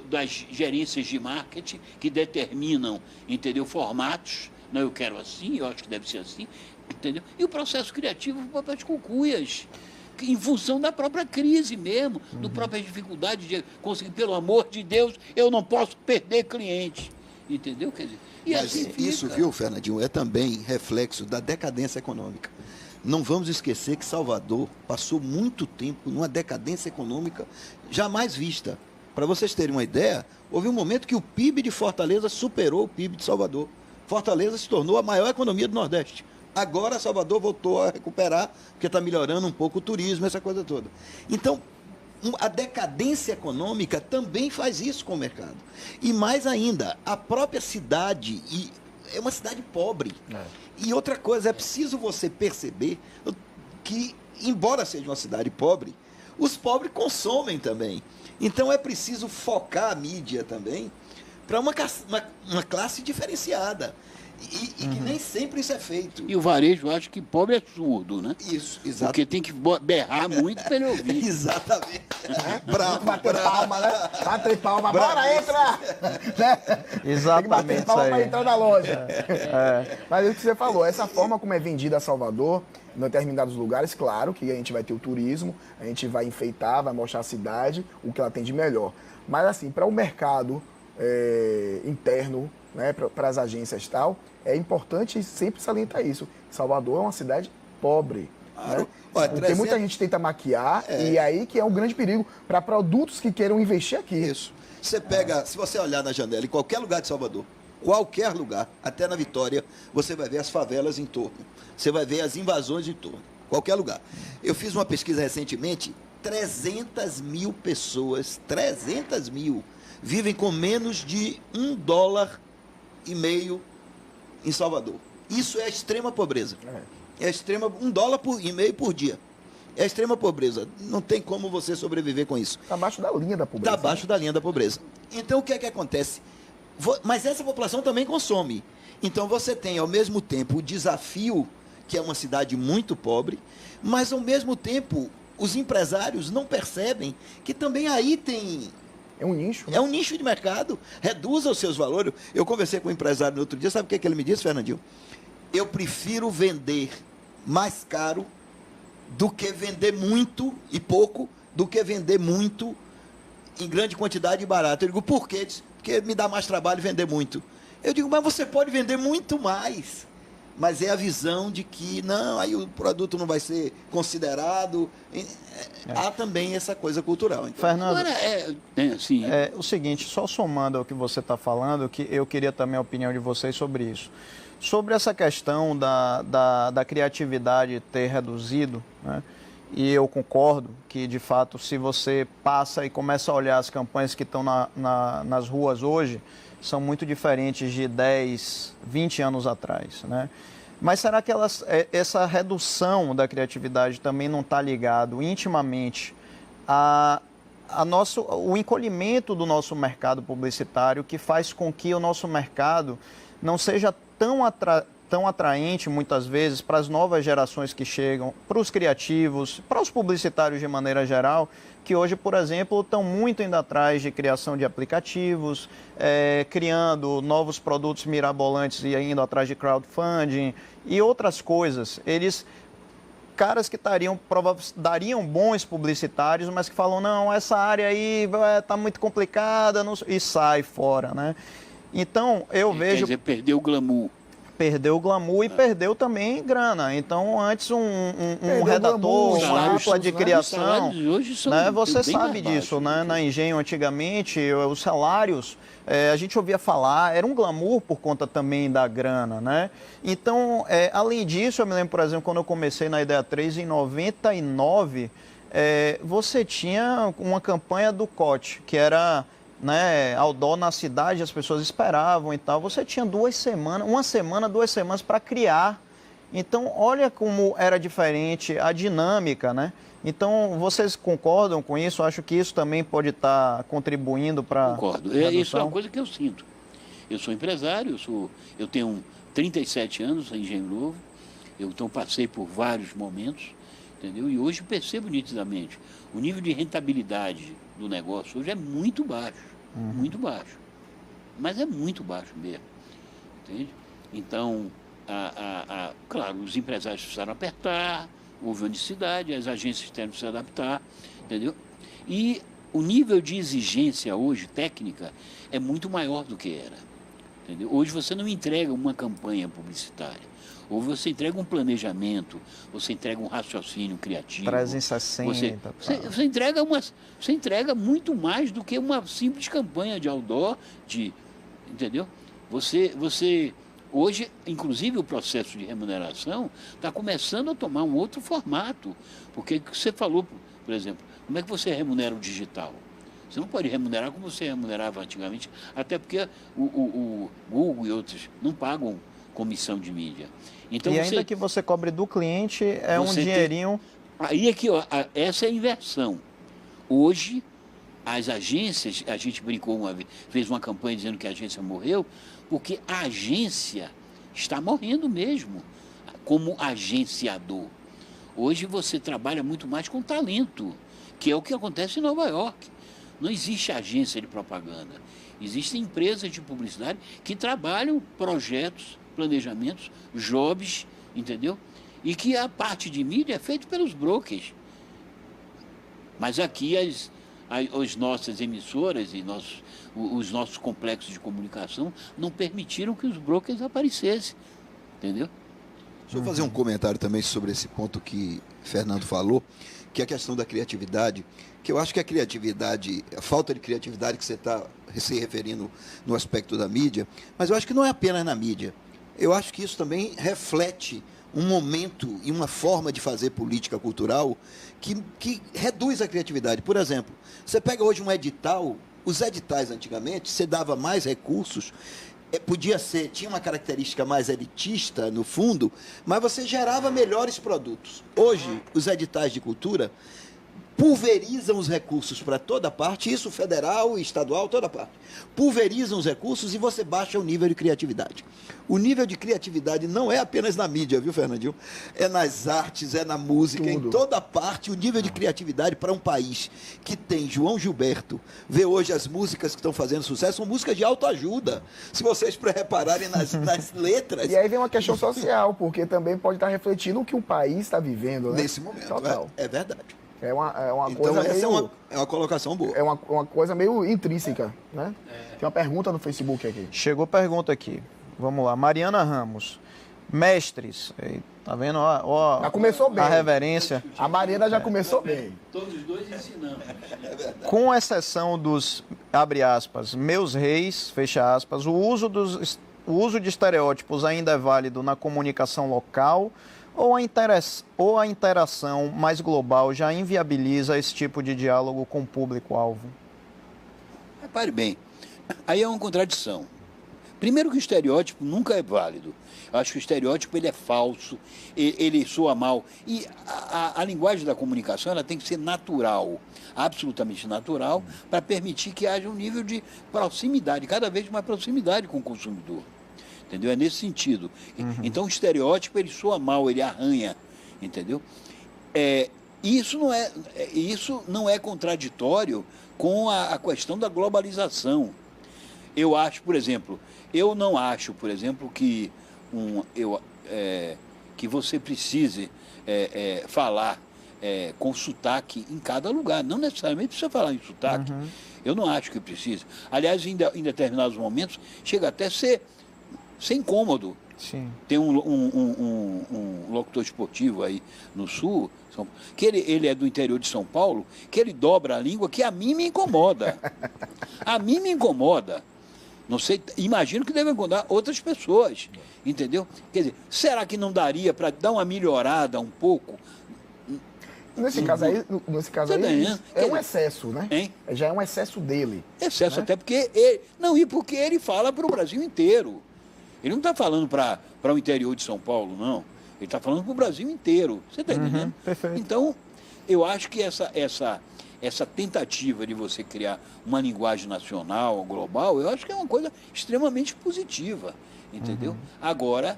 das gerências de marketing que determinam, entendeu, formatos. Não, eu quero assim, eu acho que deve ser assim, entendeu? E o processo criativo foi para as cucuias, em função da própria crise mesmo, da própria dificuldade de conseguir, pelo amor de Deus, eu não posso perder cliente, entendeu? Quer dizer, e mas assim isso, fica. viu, Fernandinho, é também reflexo da decadência econômica. Não vamos esquecer que Salvador passou muito tempo numa decadência econômica jamais vista. Para vocês terem uma ideia, houve um momento que o PIB de Fortaleza superou o PIB de Salvador. Fortaleza se tornou a maior economia do Nordeste. Agora Salvador voltou a recuperar, porque está melhorando um pouco o turismo, essa coisa toda. Então, a decadência econômica também faz isso com o mercado. E mais ainda, a própria cidade é uma cidade pobre. E outra coisa, é preciso você perceber que, embora seja uma cidade pobre, os pobres consomem também. Então é preciso focar a mídia também para uma classe diferenciada. E que nem sempre isso é feito. E o varejo, eu acho que pobre é surdo, né? Isso, exato. Porque tem que berrar muito para ele ouvir. Exatamente. Bravo, Bater bravo. palma, né? Bater palma, Bravo. bora, entra! Né? Exatamente Tem que bater isso palma aí. para entrar na loja. Mas é o que você falou, essa forma como é vendida a Salvador, em determinados lugares, claro que a gente vai ter o turismo, a gente vai enfeitar, vai mostrar a cidade, o que ela tem de melhor. Mas assim, para o mercado interno, né, para as agências e tal, é importante sempre salientar isso. Salvador é uma cidade pobre. Claro. Né? Olha, Porque muita gente tenta maquiar e aí que é um grande perigo para produtos que queiram investir aqui. Isso. Você pega, se você olhar na janela, em qualquer lugar de Salvador, qualquer lugar, até na Vitória, você vai ver as favelas em torno. Você vai ver as invasões em torno. Qualquer lugar. Eu fiz uma pesquisa recentemente, 300 mil pessoas, 300 mil, vivem com menos de $1,50 em Salvador. Isso é extrema pobreza. É extrema, $1,50 por dia. É extrema pobreza. Não tem como você sobreviver com isso. Está abaixo da linha da pobreza. Está abaixo da linha da pobreza. Então, o que é que acontece? Mas essa população também consome. Então, você tem, ao mesmo tempo, o desafio, que é uma cidade muito pobre, mas, ao mesmo tempo, os empresários não percebem que também aí tem... É um nicho. Né? É um nicho de mercado. Reduza os seus valores. Eu conversei com um empresário no outro dia, sabe o que ele me disse, Fernandinho? Eu prefiro vender mais caro do que vender muito e pouco, do que vender muito em grande quantidade e barato. Eu digo, por quê? Porque me dá mais trabalho vender muito. Eu digo, mas você pode vender muito mais. Mas é a visão de que, não, aí o produto não vai ser considerado. Há também essa coisa cultural. Então. Fernando, Agora, assim, é o seguinte, só somando ao que você está falando, que eu queria também a opinião de vocês sobre isso. Sobre essa questão da criatividade ter reduzido, né? E eu concordo que, de fato, se você passa e começa a olhar as campanhas que estão nas ruas hoje, são muito diferentes de 10, 20 anos atrás, né? Mas será que essa redução da criatividade também não está ligado intimamente o encolhimento do nosso mercado publicitário, que faz com que o nosso mercado não seja tão atraente muitas vezes para as novas gerações que chegam, para os criativos, para os publicitários de maneira geral, que hoje, por exemplo, estão muito indo atrás de criação de aplicativos, criando novos produtos mirabolantes e indo atrás de crowdfunding e outras coisas. Caras que dariam bons publicitários, mas que falam, não, essa área aí está muito complicada, e sai fora, né? Então, eu vejo... Quer dizer, perdeu o glamour. Perdeu o glamour e perdeu também grana. Então, antes um redator, glamour, uma dupla de criação, hoje são né, você bem sabe mais disso, baixos, né? Na Engenho, antigamente, os salários, a gente ouvia falar, era um glamour por conta também da grana, né? Então, além disso, eu me lembro, por exemplo, quando eu comecei na Ideia 3, em 99, você tinha uma campanha do COT, que era... né, outdoor na cidade, as pessoas esperavam e tal. Você tinha 2 semanas, 2 semanas para criar. Então, olha como era diferente a dinâmica, né? Então, vocês concordam com isso? Acho que isso também pode estar contribuindo para... Concordo. Isso é uma coisa que eu sinto. Eu sou empresário, eu tenho 37 anos em Engenho Novo, então passei por vários momentos, entendeu? E hoje percebo nitidamente o nível de rentabilidade do negócio hoje é muito baixo. Muito baixo. Mas é muito baixo mesmo. Entende? Então, claro, os empresários precisaram apertar, houve uma necessidade, as agências tiveram que se adaptar, entendeu? E o nível de exigência hoje, técnica, é muito maior do que era. Entendeu? Hoje você não entrega uma campanha publicitária. Ou você entrega um planejamento, você entrega um raciocínio criativo. 360. Você entrega muito mais do que uma simples campanha de outdoor, entendeu? Você hoje, inclusive o processo de remuneração está começando a tomar um outro formato. Porque você falou, por exemplo, como é que você remunera o digital? Você não pode remunerar como você remunerava antigamente, até porque o Google e outros não pagam comissão de mídia. Então, ainda que você cobre do cliente, um dinheirinho... Aí é que, essa é a inversão. Hoje, as agências, a gente brincou uma vez, fez uma campanha dizendo que a agência morreu, porque a agência está morrendo mesmo, como agenciador. Hoje você trabalha muito mais com talento, que é o que acontece em Nova York. Não existe agência de propaganda. Existem empresas de publicidade que trabalham projetos, planejamentos, jobs, entendeu? E que a parte de mídia é feita pelos brokers. Mas aqui as nossas emissoras e os nossos complexos de comunicação não permitiram que os brokers aparecessem, entendeu? Deixa eu fazer um comentário também sobre esse ponto que Fernando falou, que é a questão da criatividade, que eu acho que a criatividade, a falta de criatividade que você está se referindo no aspecto da mídia, mas eu acho que não é apenas na mídia. Eu acho que isso também reflete um momento e uma forma de fazer política cultural que reduz a criatividade. Por exemplo, você pega hoje um edital, os editais antigamente, você dava mais recursos, tinha uma característica mais elitista no fundo, mas você gerava melhores produtos. Hoje, os editais de cultura pulverizam os recursos para toda parte, isso federal, estadual, toda parte. Pulverizam os recursos e você baixa o nível de criatividade. O nível de criatividade não é apenas na mídia, viu, Fernandinho? É nas artes, é na música, em toda parte. O nível de criatividade para um país que tem João Gilberto, vê hoje as músicas que estão fazendo sucesso, são músicas de autoajuda. Se vocês repararem nas letras... E aí vem uma questão social, porque também pode estar refletindo o que o país está vivendo, né? Nesse momento, Total. é verdade. É uma Então, coisa essa meio... é uma colocação boa. É uma coisa meio intrínseca, né? Tem uma pergunta no Facebook aqui. Chegou pergunta aqui. Vamos lá. Mariana Ramos. Mestres. Tá vendo? Ó, Já começou bem. A reverência. A Mariana já começou bem. Todos os dois ensinamos. Com exceção dos, abre aspas, meus reis, fecha aspas, o uso de estereótipos ainda é válido na comunicação local ou a interação mais global já inviabiliza esse tipo de diálogo com o público-alvo? Repare bem, aí é uma contradição. Primeiro que o estereótipo nunca é válido. Eu acho que o estereótipo ele é falso, ele soa mal. E a linguagem da comunicação ela tem que ser natural, absolutamente natural, para permitir que haja um nível de proximidade, cada vez mais proximidade com o consumidor. entendeu? É nesse sentido. Então o estereótipo ele soa mal, ele arranha, entendeu? Isso não é contraditório com a questão da globalização. Eu acho, por exemplo, eu não acho, por exemplo, que que você precise falar com sotaque em cada lugar. Não necessariamente precisa falar em sotaque. Eu não acho que precisa. Aliás, em determinados momentos, chega até a ser incômodo. Sim. Tem um locutor esportivo aí no Sul, que ele é do interior de São Paulo, que ele dobra a língua, que a mim me incomoda. A mim me incomoda. Não sei, imagino que deve incomodar outras pessoas, entendeu? Quer dizer, será que não daria para dar uma melhorada um pouco? Nesse caso aí, né? é um excesso, né? Hein? Já é um excesso dele. Excesso, né? até porque porque ele fala para o Brasil inteiro. Ele não está falando para o interior de São Paulo, não. Ele está falando para o Brasil inteiro. Você está entendendo? Perfeito. Então, eu acho que essa tentativa de você criar uma linguagem nacional, global, eu acho que é uma coisa extremamente positiva, entendeu? Agora,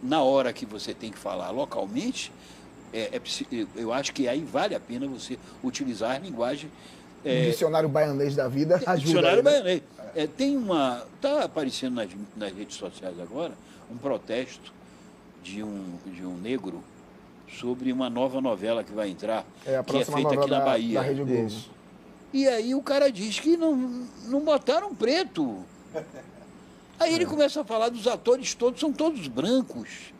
na hora que você tem que falar localmente, eu acho que aí vale a pena você utilizar a linguagem. O dicionário baianês da vida ajuda. Dicionário aí, né? baianês. Está aparecendo nas redes sociais agora um protesto de um negro sobre uma nova novela que vai entrar, A que é próxima feita aqui novela na Bahia. da Rede Globo. Isso. E aí o cara diz que não botaram preto. Aí ele começa a falar dos atores todos, são todos brancos.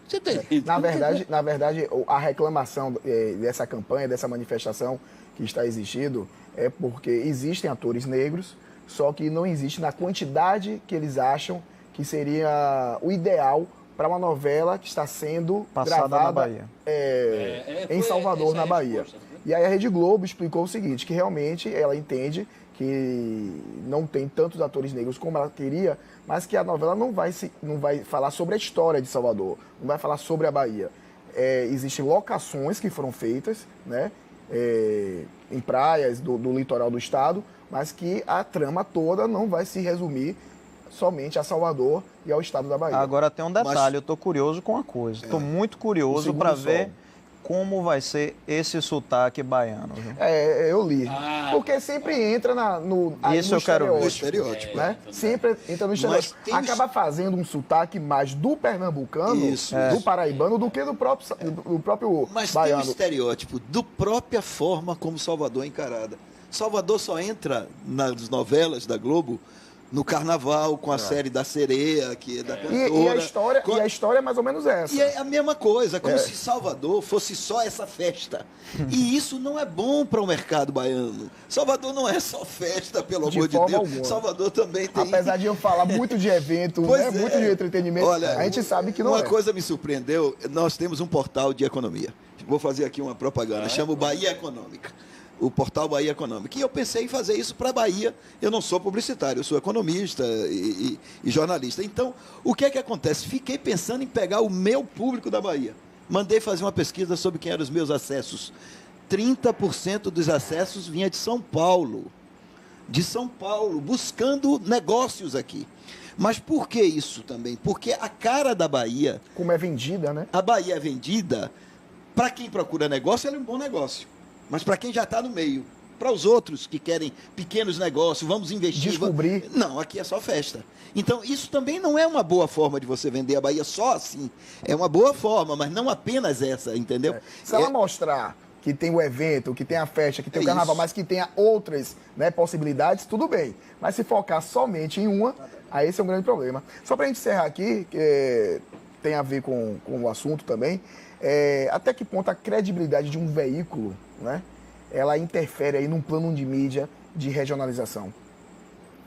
Você está entendendo? Na verdade, a reclamação dessa campanha, dessa manifestação que está existindo, é porque existem atores negros, só que não existe na quantidade que eles acham que seria o ideal para uma novela que está sendo Passada gravada na Bahia. em Salvador, essa é na a Bahia. resposta, né? E aí a Rede Globo explicou o seguinte, que realmente ela entende que não tem tantos atores negros como ela queria, mas que a novela não vai falar sobre a história de Salvador, não vai falar sobre a Bahia. Existem locações que foram feitas, né, em praias do litoral do estado, mas que a trama toda não vai se resumir somente a Salvador e ao estado da Bahia. Agora tem um detalhe, eu estou curioso com uma coisa. Estou muito curioso para ver como vai ser esse sotaque baiano. Viu? Eu li. Porque sempre entra Isso eu quero ver. No estereótipo. Né? Sempre entra no estereótipo. Acaba fazendo um sotaque mais do pernambucano, do paraibano, do que do próprio Mas baiano. tem um estereótipo da própria forma como Salvador é encarada. Salvador só entra nas novelas da Globo no Carnaval, com a série da Sereia, que é da cantora. E a história é mais ou menos essa. E é a mesma coisa, como se Salvador fosse só essa festa. E isso não é bom para o mercado baiano. Salvador não é só festa, pelo amor de Deus. Alguma. Salvador também tem... Apesar de eu falar muito de evento, né, muito de entretenimento, Olha, a gente sabe que não Uma coisa me surpreendeu, nós temos um portal de economia. Vou fazer aqui uma propaganda, chama o Bahia Econômica. O portal Bahia Econômica. E eu pensei em fazer isso para a Bahia. Eu não sou publicitário, eu sou economista e jornalista. Então, o que é que acontece? Fiquei pensando em pegar o meu público da Bahia. Mandei fazer uma pesquisa sobre quem eram os meus acessos. 30% dos acessos vinha de São Paulo. De São Paulo, buscando negócios aqui. Mas por que isso também? Porque a cara da Bahia... Como é vendida, né? A Bahia é vendida, para quem procura negócio, ela é um bom negócio. Mas para quem já está no meio, para os outros que querem pequenos negócios, vamos investir. Descobrir. Não, aqui é só festa. Então, isso também não é uma boa forma de você vender a Bahia só assim. É uma boa forma, mas não apenas essa, entendeu? Se ela mostrar que tem o evento, que tem a festa, que tem o carnaval, mas que tenha outras, né, possibilidades, tudo bem. Mas se focar somente em uma, aí esse é um grande problema. Só para a gente encerrar aqui, que tem a ver com o assunto também, até que ponto a credibilidade de um veículo, né, ela interfere aí num plano de mídia de regionalização?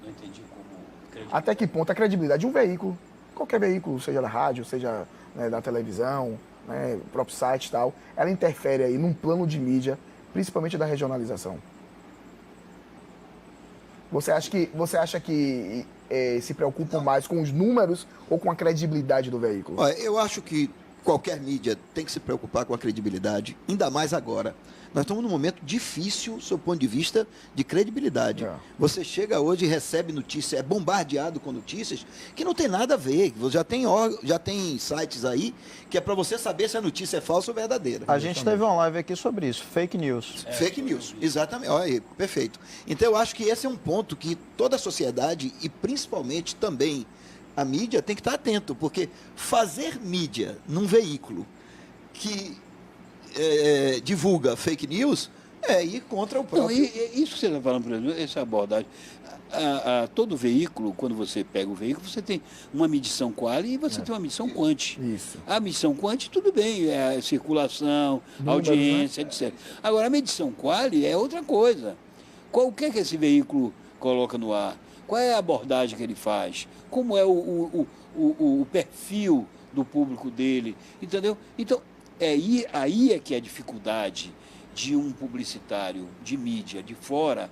Não entendi como... Até que ponto a credibilidade de um veículo, qualquer veículo, seja da rádio, seja, né, da televisão, né, o próprio site e tal, ela interfere aí num plano de mídia, principalmente da regionalização. Você acha que se preocupam mais com os números ou com a credibilidade do veículo? Olha, eu acho que qualquer mídia tem que se preocupar com a credibilidade, ainda mais agora. Nós estamos num momento difícil, do seu ponto de vista de credibilidade. Você chega hoje e recebe notícia, é bombardeado com notícias que não tem nada a ver. Já tem sites aí que é para você saber se a notícia é falsa ou verdadeira. A gente teve uma live aqui sobre isso, fake news. Fake news, exatamente. Olha aí, perfeito. Então eu acho que esse é um ponto que toda a sociedade e principalmente também a mídia tem que estar atento, porque fazer mídia num veículo que divulga fake news é ir contra o próprio... Não, isso que você está falando, por exemplo, essa abordagem. Todo veículo, quando você pega o veículo, você tem uma medição quali e você tem uma medição quanti. Isso. A medição quanti, tudo bem, é a circulação, audiência, etc. Agora, a medição quali é outra coisa. O que é que esse veículo coloca no ar? Qual é a abordagem que ele faz? Como é o perfil do público dele? Entendeu? Então, aí é que a dificuldade de um publicitário de mídia de fora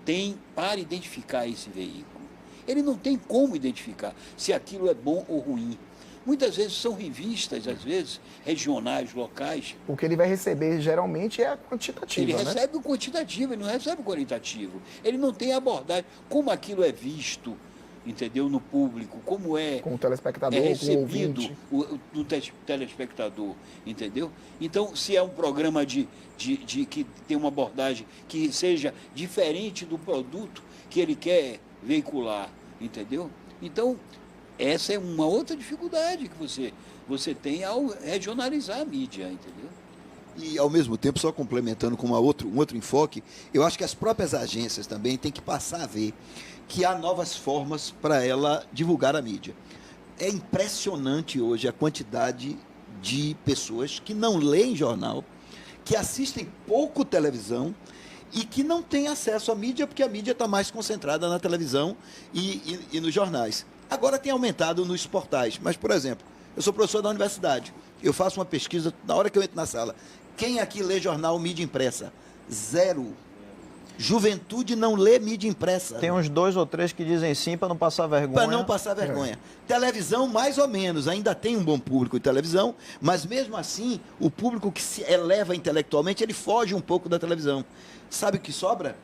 tem para identificar esse veículo. Ele não tem como identificar se aquilo é bom ou ruim. Muitas vezes são revistas, às vezes, regionais, locais. O que ele vai receber geralmente é a quantitativa, Ele né? recebe o quantitativo, ele não recebe o qualitativo. Ele não tem abordagem. Como aquilo é visto, entendeu, no público, como é, Com o telespectador, com o recebido ouvinte. no telespectador, entendeu? Então, se é um programa que tem uma abordagem que seja diferente do produto que ele quer veicular, entendeu? Então, essa é uma outra dificuldade que você tem ao regionalizar a mídia, entendeu? E, ao mesmo tempo, só complementando com um outro enfoque, eu acho que as próprias agências também têm que passar a ver que há novas formas para ela divulgar a mídia. É impressionante hoje a quantidade de pessoas que não leem jornal, que assistem pouco televisão e que não têm acesso à mídia, porque a mídia está mais concentrada na televisão e nos jornais. Agora tem aumentado nos portais, mas, por exemplo, eu sou professor da universidade, eu faço uma pesquisa na hora que eu entro na sala. Quem aqui lê jornal mídia impressa? Zero. Juventude não lê mídia impressa. Tem uns 2 ou 3 que dizem sim para não passar vergonha. Para não passar vergonha. Televisão, mais ou menos, ainda tem um bom público de televisão, mas mesmo assim, o público que se eleva intelectualmente, ele foge um pouco da televisão. Sabe o que sobra?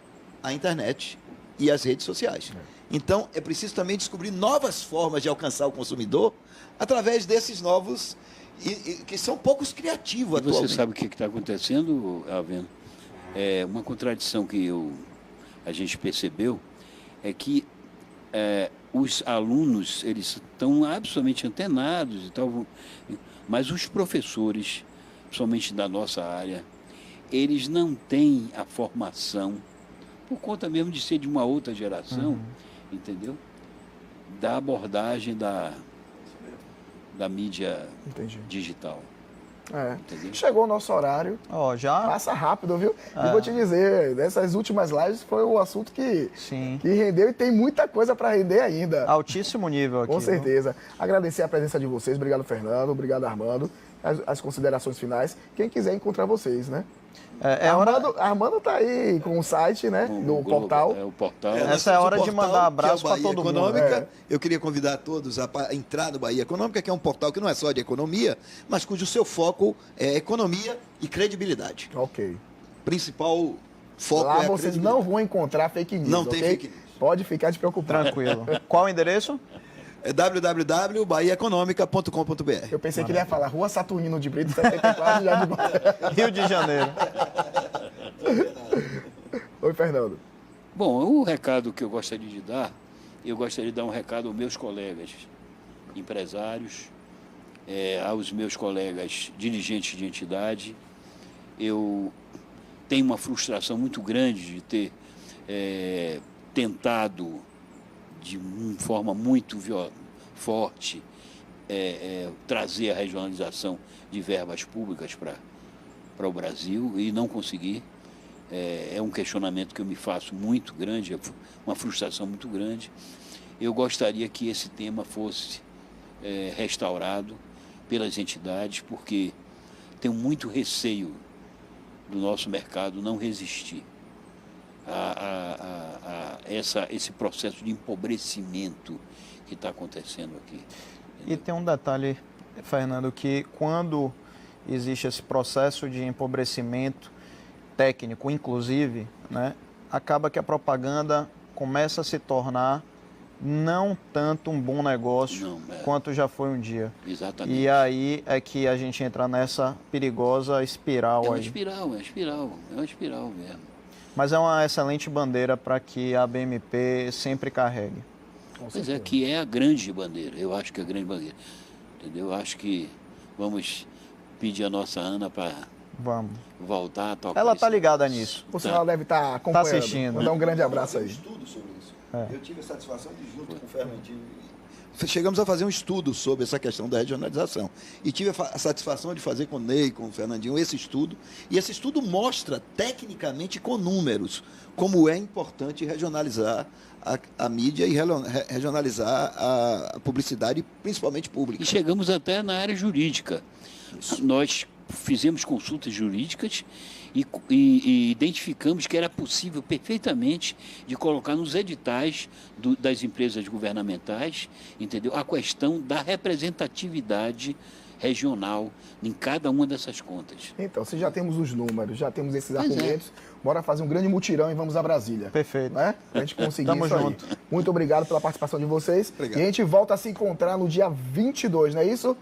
A internet e as redes sociais. Então, é preciso também descobrir novas formas de alcançar o consumidor através desses novos, que são poucos criativos E você atualmente. sabe o que está acontecendo, Alveno? É uma contradição que a gente percebeu é que os alunos eles estão absolutamente antenados e tal, mas os professores, principalmente da nossa área, eles não têm a formação por conta mesmo de ser de uma outra geração, entendeu? Da abordagem da mídia Entendi. digital. Entendeu? Chegou o nosso horário. Ó, já? Passa rápido, viu? E vou te dizer, nessas últimas lives foi o assunto que rendeu e tem muita coisa para render ainda. Altíssimo nível aqui. Com certeza. Agradecer a presença de vocês. Obrigado, Fernando. Obrigado, Armando. As considerações finais. Quem quiser encontrar vocês, né? Armando tá aí com o site, né? Do portal. O portal. Essa é a hora de mandar abraço para todo mundo. Econômica. Eu queria convidar todos a entrar no Bahia Econômica, que é um portal que não é só de economia, mas cujo seu foco é economia e credibilidade. Ok. Principal foco Lá é a vocês credibilidade. não vão encontrar fake news. Não tem ok? fake news. Pode ficar despreocupado. Tranquilo. Qual o endereço? É www.bahiaeconomica.com.br. Eu pensei que ele ia falar Rua Saturnino de Brito, 74, já de Rio de Janeiro. Oi, Fernando. Bom, o recado que eu gostaria de dar um recado aos meus colegas empresários, aos meus colegas dirigentes de entidade. Eu tenho uma frustração muito grande de ter tentado, de uma forma muito forte, trazer a regionalização de verbas públicas para o Brasil e não conseguir. É um questionamento que eu me faço muito grande, uma frustração muito grande. Eu gostaria que esse tema fosse restaurado pelas entidades, porque tenho muito receio do nosso mercado não resistir a esse processo de empobrecimento que está acontecendo aqui. E tem um detalhe Fernando, que quando existe esse processo de empobrecimento técnico, inclusive, né, acaba que a propaganda começa a se tornar não tanto um bom negócio quanto já foi um dia. Exatamente. E aí é que a gente entra nessa perigosa espiral É uma aí. espiral mesmo. Mas é uma excelente bandeira para que a BMP sempre carregue. Pois é, que é a grande bandeira. Eu acho que é a grande bandeira. Entendeu? Eu acho que vamos pedir a nossa Ana para Vamos. voltar a tocar. Ela tá isso. ligada nisso. Por sinal, ela deve estar acompanhando. Tá assistindo. Vou dar um grande abraço Um aí. estudo sobre isso. Eu tive a satisfação de, junto com o Fernandinho, chegamos a fazer um estudo sobre essa questão da regionalização. E tive a satisfação de fazer com o Ney, com o Fernandinho, esse estudo. E esse estudo mostra, tecnicamente, com números, como é importante regionalizar a mídia e regionalizar a publicidade, principalmente pública. E chegamos até na área jurídica. Nós fizemos consultas jurídicas e identificamos que era possível perfeitamente de colocar nos editais das empresas governamentais, entendeu? A questão da representatividade regional em cada uma dessas contas. Então, se já temos os números, já temos esses Pois é. argumentos, bora fazer um grande mutirão e vamos a Brasília. Perfeito. Né? Pra gente conseguir Tamo isso junto. aí. Muito obrigado pela participação de vocês. Obrigado. E a gente volta a se encontrar no dia 22, não é isso?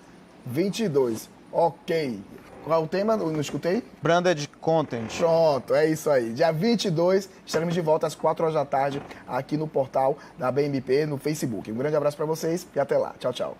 22. Ok. Qual é o tema? Eu não escutei? Branded Content. Pronto, é isso aí. Dia 22, estaremos de volta às 4 horas da tarde aqui no portal da BMP, no Facebook. Um grande abraço para vocês e até lá. Tchau, tchau.